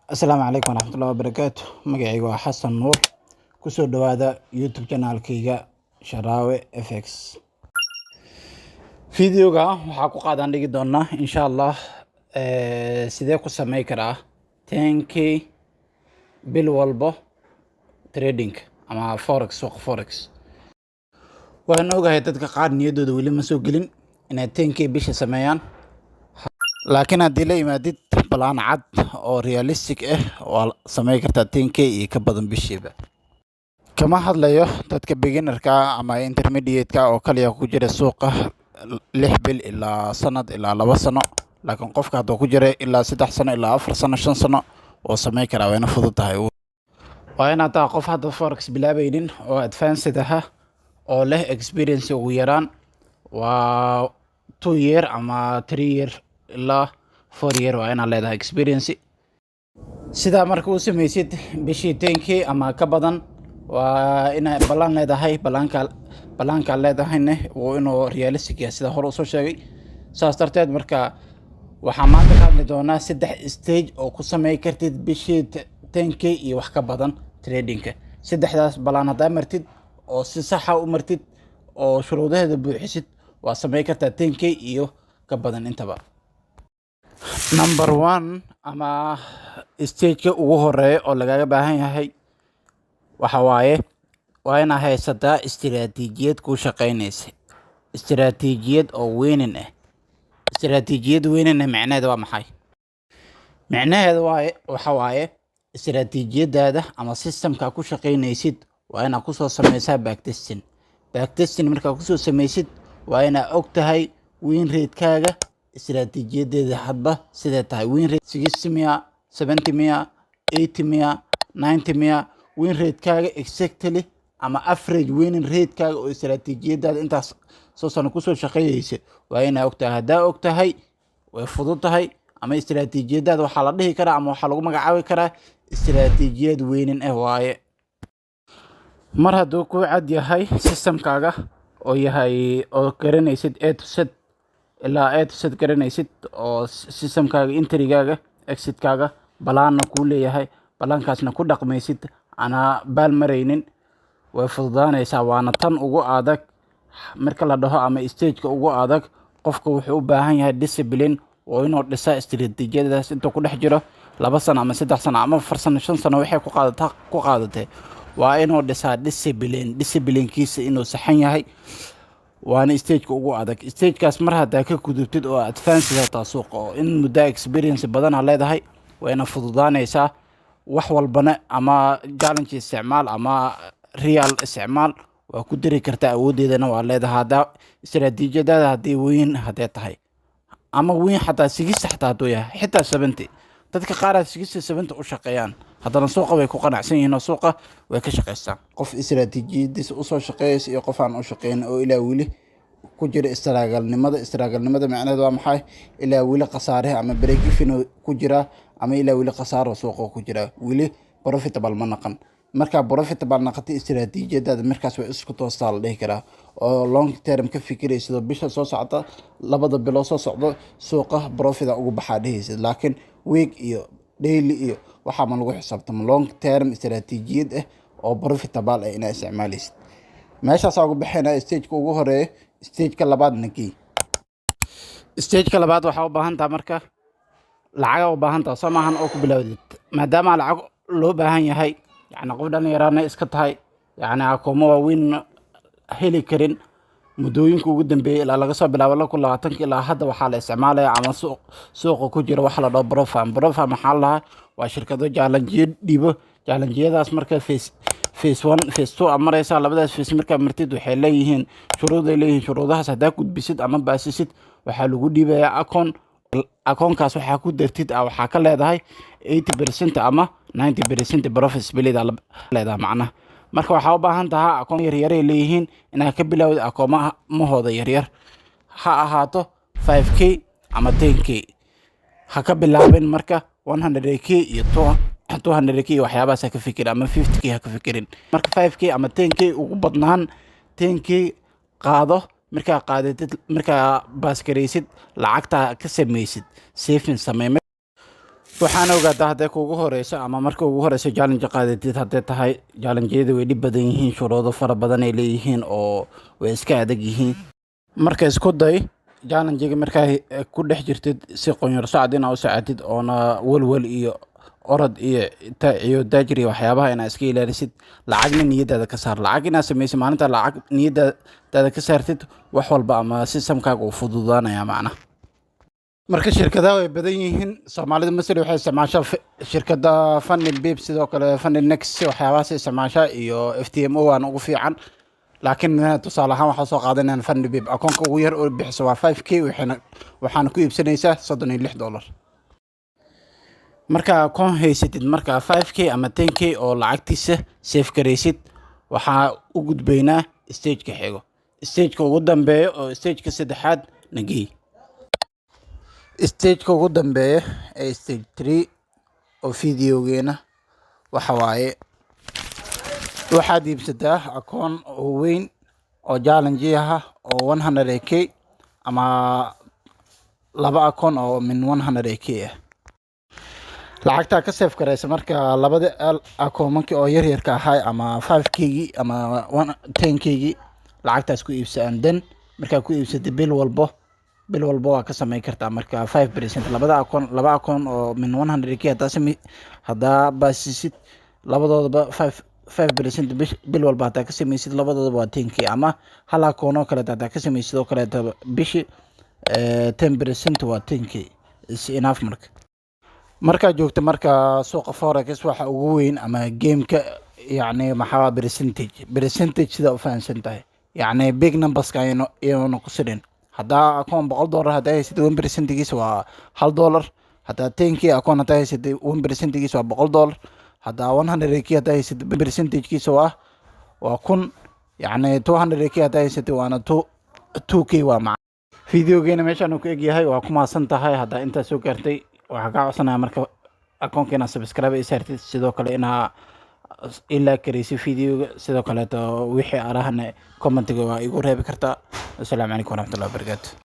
Asalaamu calaykum waraxmatullaahi wabarakaatu. Magacaygu waa Xasan Nuur. Kusoo dhawaada YouTube channelkayga Sharaawe FX. Videoga waxaa ku qaadan dhigi doonaa insha Allah sidee ku samey karaa 10k bil walbo trading ama forex suuq forex. Waan ogahay dadka qaar niyadooda weli ma soo gelin inay 10k bisha sameeyaan, laakiin haddii la yimaadid balaan cad oo realistic waa samey kartaa 10k iyo ka badan bishiiba. Kama hadlayo dadka beginnerka ama intermediate-ka oo kaliya ku jira suuqa 6 bil ilaa sanad ilaa 2 sano, laakiin qofka hadduu ku jira ilaa 3 sano ilaa 4 sano 5 sano oo samey karaa wayna fudud tahay. Waa inaad tahay qof hadda forex bilaabaynin oo advanced oo leh experience ugu yaraan waa 2 year ama 3 year ilaa 4 year waa inaad leedahay experience. Sidaa marka u samaysid bishii 10k ama ka badan waa inaad balaan leedahay. Balaanka leedahayna waa inuu realistic yahay sida hore u soo sheegay. Saas darteed marka waxaa maanta ka hadli doonaa 3 stage oo ku samey kartid bishii 10k iyo wax ka badan tradingka. 3daas balaan haddaa martid oo si sax ah u martid oo shuruudaheeda buuxisid waa samey kartaa 10k iyo ka badan intaba. Number 1 ama stage ugu horeeya oo lagaga baahan yahay waxa waaye waa inaad haysataa istiraatiijiyad ku shaqeynaysa, istiraatiijiyad oo weynin ah. Istiraatiijiyad weynin macnaheedu waa maxay? Macnaheedu waxa waaye istiraatiijiyadaada ama systemka ku shaqeynaysid waa inaad ku soo sameysaa backtesting. Backtesting markaa ku soo sameysid waa inaad og tahay win rate-kaaga istiraatiijiyadeeda hadba sidee tahay. Win rate 60 miya, 70 miya, 80 miya, 90 miya. Win rate-kaaga exactly ama average winning rate-kaaga oo istiraatiijiyadaada intaas soo sano kusoo shaqeynaysa waa inaad og tahay. Haddaa og tahay way fudud tahay, ama istiraatiijiyadaada waxaa la dhihi karaa ama waxaa lagu magacaabi karaa istiraatiijiyad weynin waaye. Mar hadduu ku cad yahay systemkaaga oo yahay oo garanaysid A to Z ilaa A to Z garanaysid oo systemkaaga entry-gaaga exit-kaaga balaanna kuu leeyahay, balaankaasna ku dhaqmaysid ana baal maraynin, way fududaanaysaa. Waana tan ugu adag marka la dhaho ama stage-ka ugu adag. Qofka wuxuu u baahan yahay discipline oo inuu dhisaa istiraatiijiyadaas intuu ku dhex jiro 2 sano ama 3 sano ama 4 sano 5 sano waxay ku qaadatay waa inuu dhisaa discipline-kiisa inuu saxan yahay. waana stage-ka ugu adag. Stage-kaas mar haddaa ka gudubtid oo advanced taa suuqa oo in muddo experience badan aad leedahay wayna fududaanaysaa. wax walbana ama challenge isticmaal ama real isticmaal waa ku diri kartaa, awoodeedana waa leedahay. haddaa istiraatiijiyadaada haddii weyn haddee tahay ama weyn xataa 60 xataa hadduu yahay xitaa 70. dadka qaar 60-70 u shaqeeyaan haddana suuqa way ku qanacsan yihiin oo suuqa way ka shaqeystaan. qof istiraatiijiyadiisa u soo shaqeeyay iyo qof aan u shaqeyn oo ilaa weli ku jira istiragalnimada macnaheedu waa maxay? ilaa weli khasaare ama break even ku jira ama ilaa weli khasaaro suuqa ku jira, weli profitable ma naqan. marka profitable naqatay istiraatiijiyadaada markaas way isku toostaa la dhihi karaa oo long term ka fikiraysid bisha soo socota 2 bilood soo socdo suuqa profit ugu baxaa dhehaysid. laakiin week iyo daily iyo waxa ma lagu xisaabtamo long term istiraatiijiyad oo profitable inaad isticmaalaysid. meeshaas ugu baxayna stage-ka ugu horeeya. stage-ka labaadna kii stage-ka labaad waxa u baahan tahay marka lacag u baahan tahay samahan oo ku bilowdid, maadaama lacag loo baahan yahay. يعني qof dhalinyarana iska tahay, يعني akoomo waaweyn heli karin muddooyinka ugu dambeeyay ilaa laga soo bilaabo 2020 ilaa hadda waxaa la isticmaalayaa ama suuqa ku jira waxa la dhaho Profam. maxaa la waa shirkado challenge dhibo. challenge-yadaas marka phase 1 phase 2 amaraysa. labadaas phase marka martid waxay leeyihiin shuruudahaas haddaa gudbisid ama baasisid waxaa lagu dhiibayaa akoonkaas waxaa ku dartid waxaa ka leedahay 80% ama 90% profitability leedahay macnaha. marka waxaa u baahan tahay akoon yar leeyihiin inaad ka bilowdo akoomahooda yaryar, ha ahaato 5k ama 10k. ha ka bilaabin marka 100k iyo 200k waxyaabahaas ka fikirin ama 50k ha ka fikirin. marka 5k ama 10k ugu badnaan 10k qaado. markaa qaadatid markaa baaskaraysid lacagta ka samaysid saving samee. waxaan ogaadaa hadday kuugu horeyso ama marka ugu horeyso challenge qaadatid hadday tahay challenge-yada way dhib badan yihiin, shuruudo fara badan ay leeyihiin oo way iska adag yihiin. marka isku day challenge-ga markaa ku dhex jirtid si qoyar socod inaad u socotid oona walwal iyo orod iyo daajir iyo waxyaabaha inaad iska ilaalisid. lacagna niyadaada ka saar, lacag inaad samaysid maalinta lacag niyadaada ka saartid wax walba ama systemkaaga uu fududaanaya macna. marka shirkadaha way badan yihiin. soomaalida masali waxay isticmaashaa shirkadda Funding Beep, sidoo kale Funding Next waxyaabahaas isticmaashaa, iyo FTMO waan ugu fiican. laakiin tusaale ahaan waxaa soo qaadanayaan Funding Beep akoonka ugu yar oo bixiso waa 5k, waxaana ku iibsanaysaa $36. marka akoon haysatid marka 5k ama 10k oo lacagtiisa safe garaysid, waxaa u gudbaynaa stageka xigo, stageka ugu dambeeya oo stageka saddexaad nagey. stageka ugu dambeeya ee stage 3 oo videogeena waxa waaye waxaad iibsataa akoon oo weyn oo challenge ah oo 100k ama laba akoon oo min 100k ah. lacagtaa ka safe garaysa marka labada akoomankii oo yaryarka ahaa ama 5kgii ama 10kgii lacagtaas ku iibsaan. dan markaa ku iibsatay bil walbo waa ka samayn kartaa marka 5% laba akoon oo min 100k haddaa baasisid labadoodaba 5% bil walba hadaa ka samaysid labadoodaba waa 10k, ama hal akoon oo kale hadaa ka samaysid oo kale bishi 10% waa 10k is enough. markaa joogto marka suuqa forex waxa ugu weyn ama gameka yani maxaa percentage sida u fahansan tahay, yani big numbers ka ayayna ku sidhin. haddaa akoon $100 haddaa haysatid 1%giisa waa $1, haddaa 10k akoon haddaa haysatid 1%giisa waa $100, haddaa 100k haddaa haysatid percentagekiisa waa 1000, yani 200k haddaa haysatid waana 2k waa macna. videogeena meeshaan uu ku eg yahay. waa ku mahadsan tahay haddaa intaa soo gaartay. waxaa kaa codsanaya marka akoonka inaad subscribe ay saartid, sidoo kale inaa ilaa karaysid videoga, sidoo kaleeto wixii arahana commentiga waa igu reebi kartaa. assalaamu calaykum waraxmatullahi wabarakaatu.